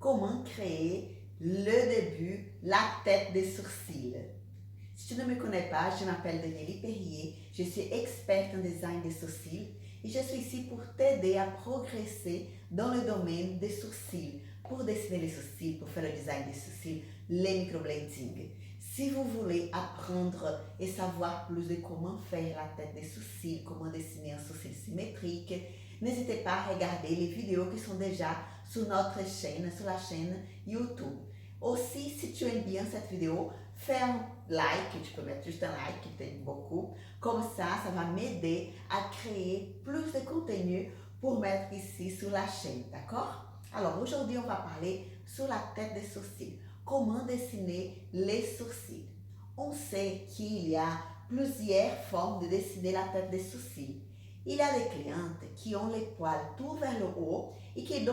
comment créer le début, la tête des sourcils. Si tu ne me connais pas, je m'appelle Danielle Perrier, je suis experte en design des sourcils et je suis ici pour t'aider à progresser dans le domaine des sourcils, pour dessiner les sourcils, pour faire le design des sourcils, les microblending. Si vous voulez apprendre et savoir plus de comment faire la tête des sourcils, comment dessiner un sourcil symétrique, n'hésitez pas à regarder les vidéos qui sont déjà sur notre chaîne, sur la chaîne YouTube. Aussi, si tu aimes bien cette vidéo, fais un like, tu peux mettre juste un like qui t'aide beaucoup. Comme ça va m'aider à créer plus de contenu pour mettre ici sur la chaîne, d'accord? Alors aujourd'hui, on va parler sur la tête des sourcils. Comment dessiner les sourcils? On sait qu'il y a plusieurs formes de dessiner la tête des sourcils. Il y a des clientes qui ont les poils tout vers le haut et qui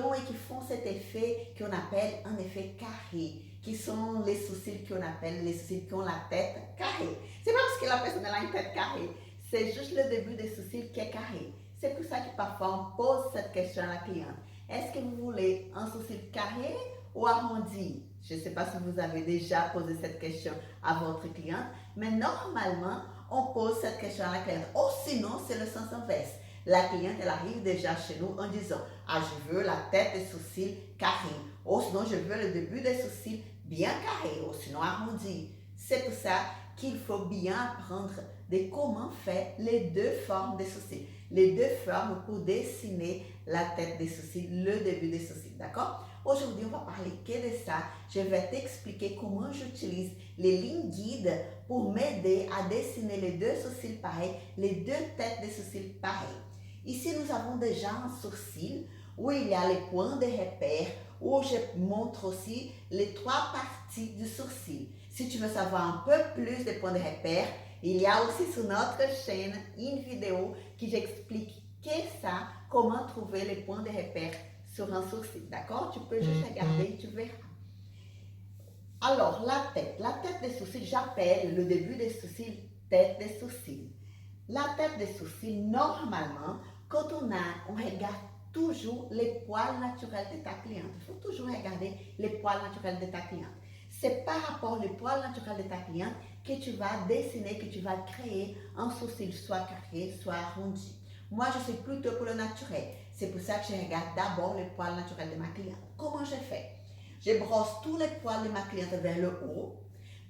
font cet effet qu'on appelle un effet carré, qui sont les sourcils qu'on appelle les sourcils qui ont la tête carrée. C'est pas parce que la personne a une tête carrée, c'est juste le début des sourcils qui est carré. C'est pour ça que parfois on pose cette question à la cliente. Est-ce que vous voulez un sourcil carré ou arrondi? Je ne sais pas si vous avez déjà posé cette question à votre cliente, mais normalement, on pose cette question à la cliente. Ou sinon, c'est le sens inverse. La cliente, elle arrive déjà chez nous en disant « Ah, je veux la tête des sourcils carrés. » Ou sinon, je veux le début des sourcils bien carré, ou sinon arrondi. C'est pour ça qu'il faut bien apprendre de comment faire les deux formes des sourcils. Les deux formes pour dessiner la tête des sourcils, le début des sourcils, d'accord? Aujourd'hui, on va parler que de ça. Je vais t'expliquer comment j'utilise les lignes guides pour m'aider à dessiner les deux sourcils pareils, les deux têtes des sourcils pareils. Ici, nous avons déjà un sourcil où il y a les points de repère, où je montre aussi les trois parties du sourcil. Si tu veux savoir un peu plus des points de repère, il y a aussi sur notre chaîne une vidéo qui j'explique que ça, comment trouver les points de repère sur un sourcil, d'accord? Tu peux juste regarder et tu verras. Alors, la tête des sourcils, j'appelle le début des sourcils tête des sourcils. La tête des sourcils, normalement, quand on regarde toujours les poils naturels de ta cliente. Il faut toujours regarder les poils naturels de ta cliente. C'est par rapport aux poils naturels de ta cliente que tu vas dessiner, que tu vas créer un sourcil soit carré, soit arrondi. Moi, je suis plutôt pour le naturel. C'est pour ça que je regarde d'abord les poils naturels de ma cliente. Comment je fais? Je brosse tous les poils de ma cliente vers le haut.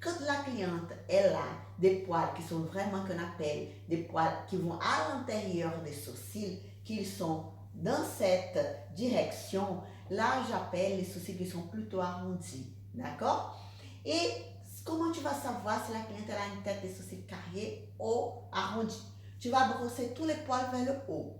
Quand la cliente elle a des poils qui sont vraiment qu'on appelle des poils qui vont à l'intérieur des sourcils, qu'ils sont dans cette direction, là j'appelle les sourcils qui sont plutôt arrondis, d'accord? Et comment tu vas savoir si la cliente elle a une tête de sourcils carrés ou arrondis? Tu vas brosser tous les poils vers le haut.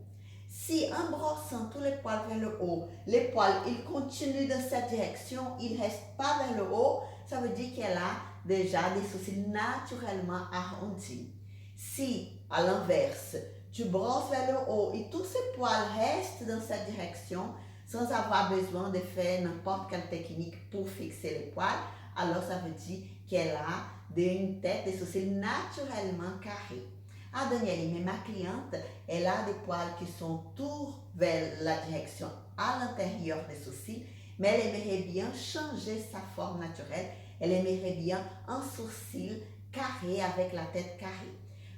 Si en brossant tous les poils vers le haut, les poils ils continuent dans cette direction, ils ne restent pas vers le haut, ça veut dire qu'elle a déjà des sourcils naturellement arrondis. Si, à l'inverse, tu brosses vers le haut et tous ces poils restent dans cette direction, sans avoir besoin de faire n'importe quelle technique pour fixer les poils, alors ça veut dire qu'elle a une tête de sourcils naturellement carrés. Ah Danielle, mais ma cliente, elle a des poils qui sont tous vers la direction à l'intérieur des sourcils, mais elle aimerait bien changer sa forme naturelle. Elle aimerait bien un sourcil carré avec la tête carrée.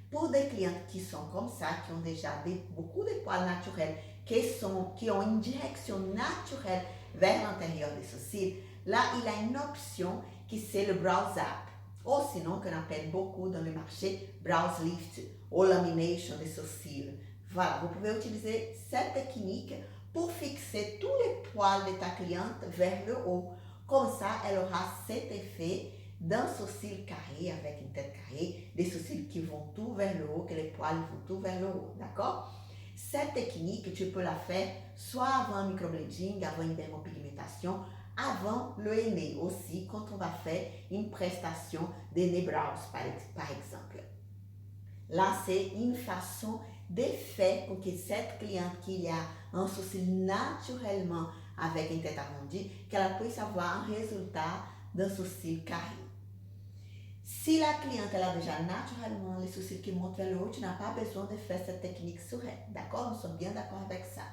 Pour des clientes qui sont comme ça, qui ont déjà beaucoup de poils naturels, qui ont une direction naturelle vers l'intérieur des sourcils, là, il a une option qui c'est le brow zap. Ou sinon, qu'on appelle beaucoup dans le marché brows lift ou lamination des sourcils. Voilà, vous pouvez utiliser cette technique pour fixer tous les poils de ta cliente vers le haut. Comme ça, elle aura cet effet d'un sourcil carré avec une tête carrée, des sourcils qui vont tout vers le haut, que les poils vont tout vers le haut, d'accord? Cette technique, tu peux la faire soit avant un microblending, avant une dermopigmentation, avant le henné aussi, quand on va faire une prestation d'henné brows, par exemple. Là, c'est une façon de faire pour que cette cliente qui a un sourcil naturellement avec une tête arrondie, qu'elle puisse avoir un résultat d'un sourcil carré. Si la cliente elle a déjà naturellement les sourcils qui montent vers le haut, tu n'as pas besoin de faire cette technique sur elle. D'accord? Nous sommes bien d'accord avec ça.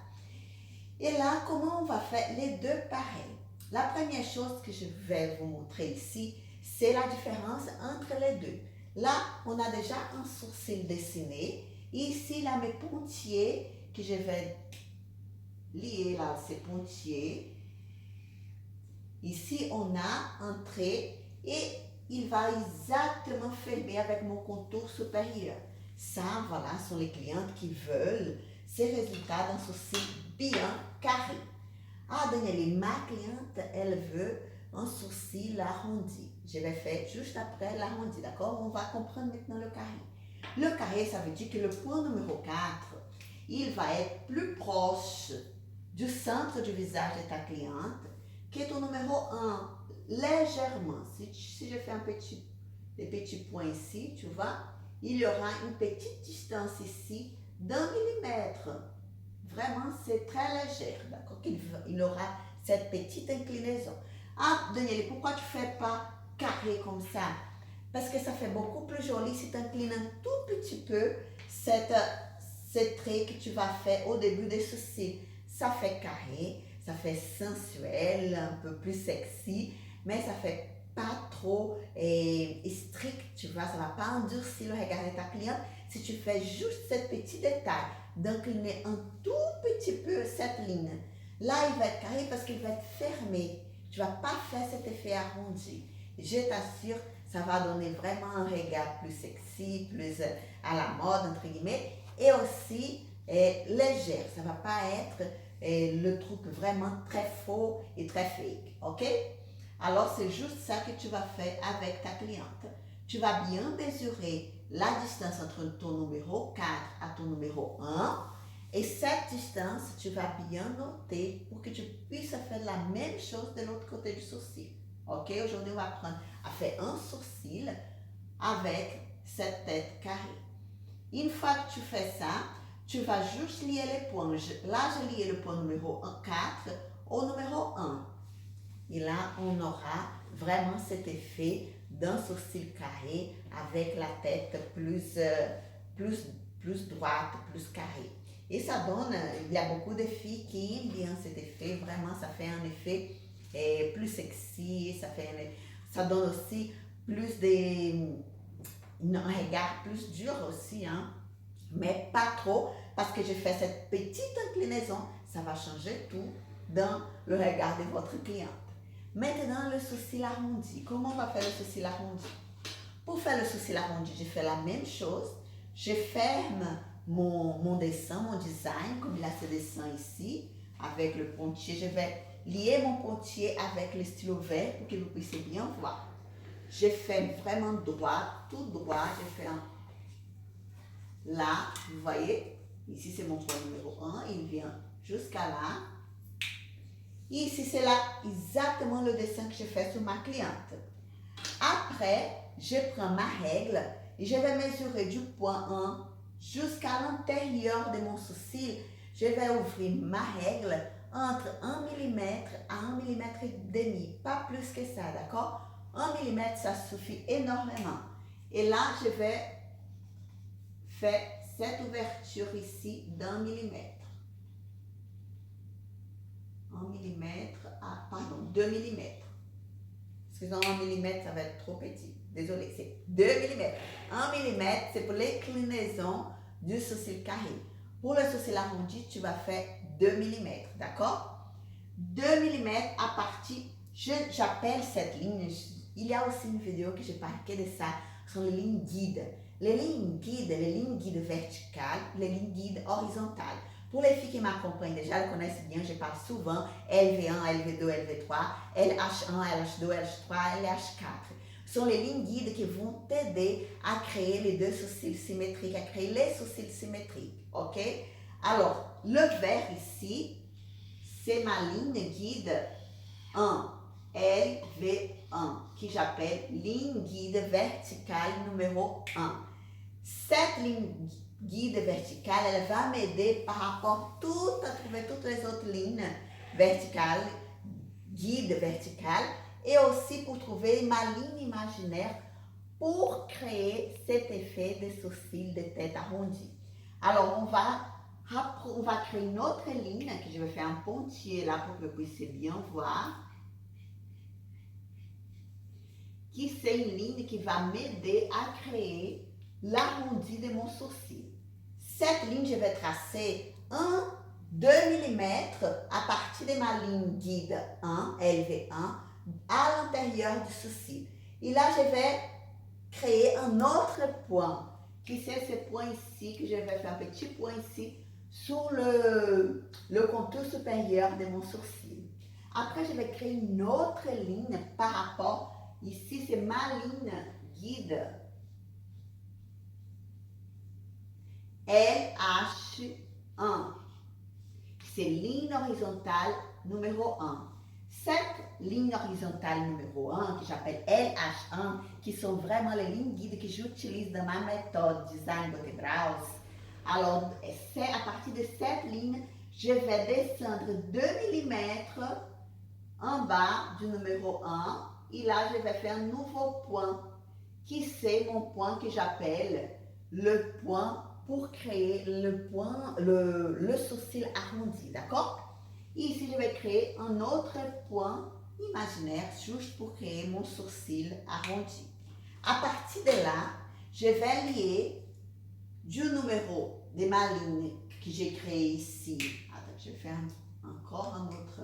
Et là, comment on va faire les deux pareils? La première chose que je vais vous montrer ici, c'est la différence entre les deux. Là, on a déjà un sourcil dessiné. Ici, là, mes pontiers que je vais lier là, ces pontiers. Ici, on a un trait et il va exactement fermer avec mon contour supérieur. Ça, voilà, sont les clientes qui veulent ces résultats d'un sourcil bien carré. Ah, Danielle, ma cliente, elle veut un sourcil arrondi. Je vais faire juste après l'arrondi, d'accord? On va comprendre maintenant le carré. Le carré, ça veut dire que le point numéro 4, il va être plus proche du centre du visage de ta cliente que ton numéro 1, légèrement. Si je fais des petits points ici, tu vois, il y aura une petite distance ici d'1 millimètre. Vraiment, c'est très léger, d'accord? Il aura cette petite inclinaison. Ah, Danielle, pourquoi tu ne fais pas carré comme ça? Parce que ça fait beaucoup plus joli si tu inclines un tout petit peu ce trait que tu vas faire au début des sourcils. Ça fait carré, ça fait sensuel, un peu plus sexy, mais ça fait pas trop strict, tu vois, ça va pas endurcir le regard de ta cliente si tu fais juste ce petit détail d'incliner un tout petit peu cette ligne. Là, il va être carré parce qu'il va être fermé. Tu vas pas faire cet effet arrondi. Je t'assure, ça va donner vraiment un regard plus sexy, plus à la mode, entre guillemets, et aussi légère. Ça va pas être le truc vraiment très faux et très fake, ok? Alors, c'est juste ça que tu vas faire avec ta cliente. Tu vas bien mesurer la distance entre ton numéro 4 à ton numéro 1. Et cette distance, tu vas bien noter pour que tu puisses faire la même chose de l'autre côté du sourcil. Ok? Aujourd'hui, on va apprendre à faire un sourcil avec cette tête carrée. Une fois que tu fais ça, tu vas juste lier les points. Là, j'ai lié le point numéro 4 au numéro 1. Et là, on aura vraiment cet effet d'un sourcil carré avec la tête plus droite, plus carrée. Et ça donne, il y a beaucoup de filles qui aiment bien cet effet, vraiment ça fait un effet plus sexy, ça donne aussi un regard plus dur aussi, hein? Mais pas trop, parce que j'ai fait cette petite inclinaison, ça va changer tout dans le regard de votre cliente. Maintenant, le sourcil arrondi. Comment on va faire le sourcil arrondi? Pour faire le sourcil arrondi, je fais la même chose. Je ferme mon dessin, mon design, comme il a ce dessin ici, avec le pontier. Je vais lier mon pontier avec le stylo vert pour que vous puissiez bien voir. Je fais vraiment droit, tout droit. Je fais là, vous voyez, ici c'est mon point numéro 1, il vient jusqu'à là. Ici, c'est là exactement le dessin que je fais sur ma cliente. Après, je prends ma règle et je vais mesurer du point 1 jusqu'à l'intérieur de mon sourcil. Je vais ouvrir ma règle entre 1 mm à 1 mm et demi, pas plus que ça, d'accord? 1 mm, ça suffit énormément. Et là, je vais faire cette ouverture ici d'1 millimètre. 1 mm à, pardon, 2 mm. Excusez-moi, 1 mm, ça va être trop petit. Désolé, c'est 2 mm. 1 mm, c'est pour l'inclinaison du sourcil carré. Pour le sourcil arrondi, tu vas faire 2 mm, d'accord? 2 mm à partir, j'appelle cette ligne, il y a aussi une vidéo que j'ai parlé de ça, sont les lignes guides. Les lignes guides verticales, les lignes guides horizontales. Pour les filles qui m'accompagnent déjà, elles connaissent bien, je parle souvent LV1, LV2, LV3, LH1, LH2, LH3, LH4. Ce sont les lignes guides qui vont t'aider à créer les deux sourcils symétriques, à créer les sourcils symétriques. Ok? Alors, le vert ici, c'est ma ligne guide 1, LV1, que j'appelle ligne guide verticale numéro 1. Cette ligne guide verticale, elle va m'aider par rapport à trouver toutes les autres lignes verticales, guide verticale, et aussi pour trouver ma ligne imaginaire pour créer cet effet de sourcils de tête arrondie. Alors, on va créer une autre ligne que je vais faire un pontier là pour que vous puissiez bien voir. qui c'est une ligne qui va m'aider à créer l'arrondi de mon sourcil. Cette ligne, je vais tracer 2 mm à partir de ma ligne guide 1, LV1, à l'intérieur du sourcil. Et là, je vais créer un autre point, qui c'est ce point ici, que je vais faire un petit point ici, sur le contour supérieur de mon sourcil. Après, je vais créer une autre ligne par rapport, ici c'est ma ligne guide, LH1. C'est ligne horizontale numéro 1. Cette ligne horizontale numéro 1, que j'appelle LH1, qui sont vraiment les lignes guides que j'utilise dans ma méthode Design Botebraus. Alors, c'est à partir de cette ligne, je vais descendre 2 mm en bas du numéro 1. Et là, je vais faire un nouveau point, qui c'est mon point que j'appelle le point pour créer le sourcil arrondi, d'accord? Et ici, je vais créer un autre point imaginaire juste pour créer mon sourcil arrondi. À partir de là, je vais lier du numéro de ma ligne que j'ai créé ici. Attends, je vais faire encore un autre.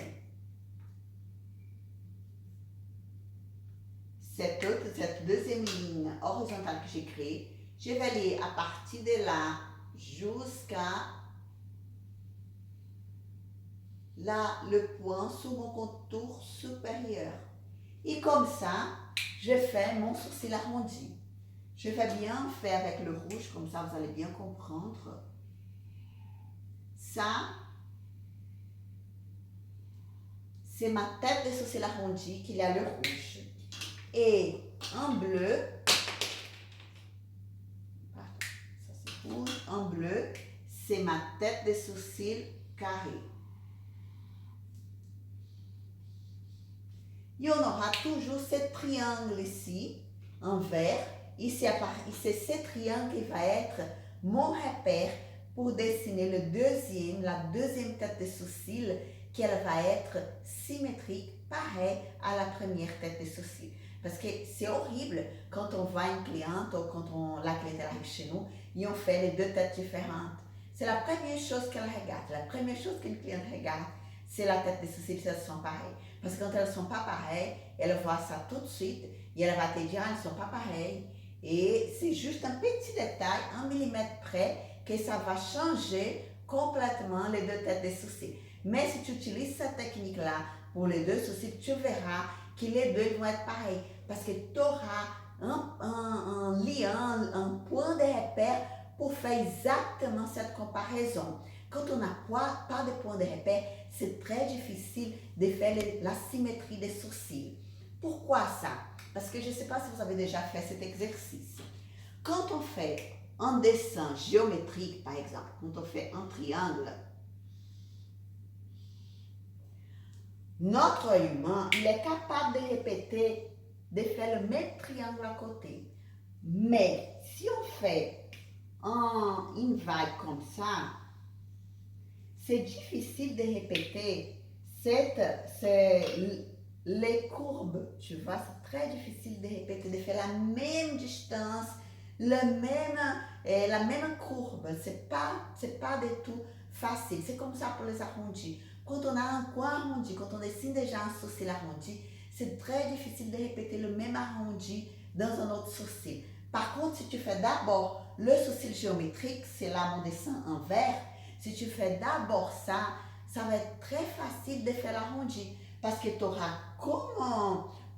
Cette deuxième ligne horizontale que j'ai créée, je vais lier à partir de là jusqu'à là le point sur mon contour supérieur. Et comme ça, je fais mon sourcil arrondi. Je vais bien faire avec le rouge, comme ça vous allez bien comprendre. Ça, c'est ma tête de sourcil arrondi qu'il y a le rouge. Et en bleu, en bleu, c'est ma tête de sourcil carré. Et on aura toujours ce triangle ici, en vert. Et c'est ce triangle qui va être mon repère pour dessiner la deuxième tête de sourcil, qu'elle va être symétrique, pareil à la première tête de sourcil. Parce que c'est horrible quand on voit une cliente ou quand la cliente arrive chez nous et on fait les deux têtes différentes. C'est la première chose qu'elle regarde. La première chose qu'une cliente regarde, c'est la tête des sourcils si elles sont pareilles. Parce que quand elles ne sont pas pareilles, elle voit ça tout de suite et elle va te dire, elles ne sont pas pareilles. Et c'est juste un petit détail, 1 mm près, que ça va changer complètement les deux têtes des sourcils. Mais si tu utilises cette technique-là pour les deux sourcils, tu verras que les deux vont être pareils. Parce que tu auras un lien, un point de repère pour faire exactement cette comparaison. Quand on n'a pas de point de repère, c'est très difficile de faire la symétrie des sourcils. Pourquoi ça? Parce que je ne sais pas si vous avez déjà fait cet exercice. Quand on fait un dessin géométrique, par exemple, quand on fait un triangle, notre œil humain, il est capable de répéter, de faire le même triangle à côté. Mais si on fait une vague comme ça, c'est difficile de répéter les courbes, tu vois, c'est très difficile de répéter, de faire la même distance, la même courbe, c'est pas du tout facile, c'est comme ça pour les arrondis. Quand on a un coin arrondi, quand on dessine déjà un sourcil arrondi, c'est très difficile de répéter le même arrondi dans un autre sourcil. Par contre, si tu fais d'abord le sourcil géométrique, c'est là mon dessin en vert, si tu fais d'abord ça, ça va être très facile de faire l'arrondi parce que tu auras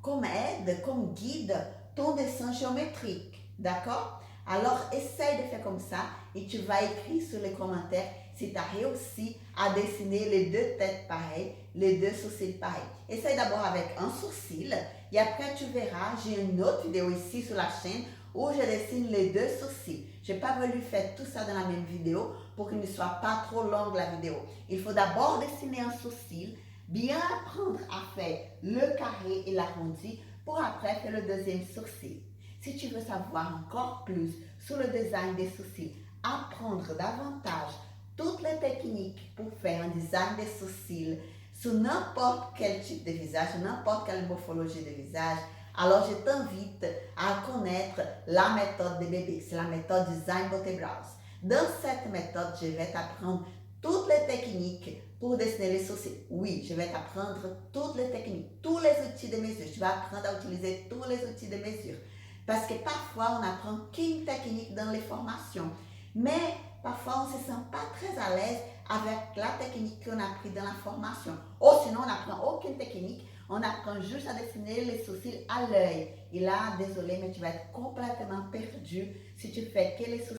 comme aide, comme guide, ton dessin géométrique. D'accord? Alors, essaye de faire comme ça et tu vas écrire sur les commentaires si tu as réussi à dessiner les deux têtes pareilles, les deux sourcils pareils. Essaye d'abord avec un sourcil et après tu verras, j'ai une autre vidéo ici sur la chaîne où je dessine les deux sourcils. Je n'ai pas voulu faire tout ça dans la même vidéo pour qu'il ne soit pas trop longue la vidéo. Il faut d'abord dessiner un sourcil, bien apprendre à faire le carré et l'arrondi pour après faire le deuxième sourcil. Si tu veux savoir encore plus sur le design des sourcils, apprendre davantage toutes les techniques pour faire un design des sourcils sur n'importe quel type de visage, sur n'importe quelle morphologie de visage, Alors, je t'invite à connaître la méthode des bébés. C'est la méthode Design Beauté Brows. Dans cette méthode, je vais t'apprendre toutes les techniques pour dessiner les sourcils. Oui, je vais t'apprendre toutes les techniques, tous les outils de mesure. Tu vas apprendre à utiliser tous les outils de mesure. Parce que parfois, on n'apprend qu'une technique dans les formations. Mais parfois, on ne se sent pas très à l'aise avec la technique qu'on a appris dans la formation. Ou sinon, on n'apprend aucune technique. On apprend juste à dessiner les sourcils à l'œil. Et là, désolé, mais tu vas être complètement perdu si tu fais que les sourcils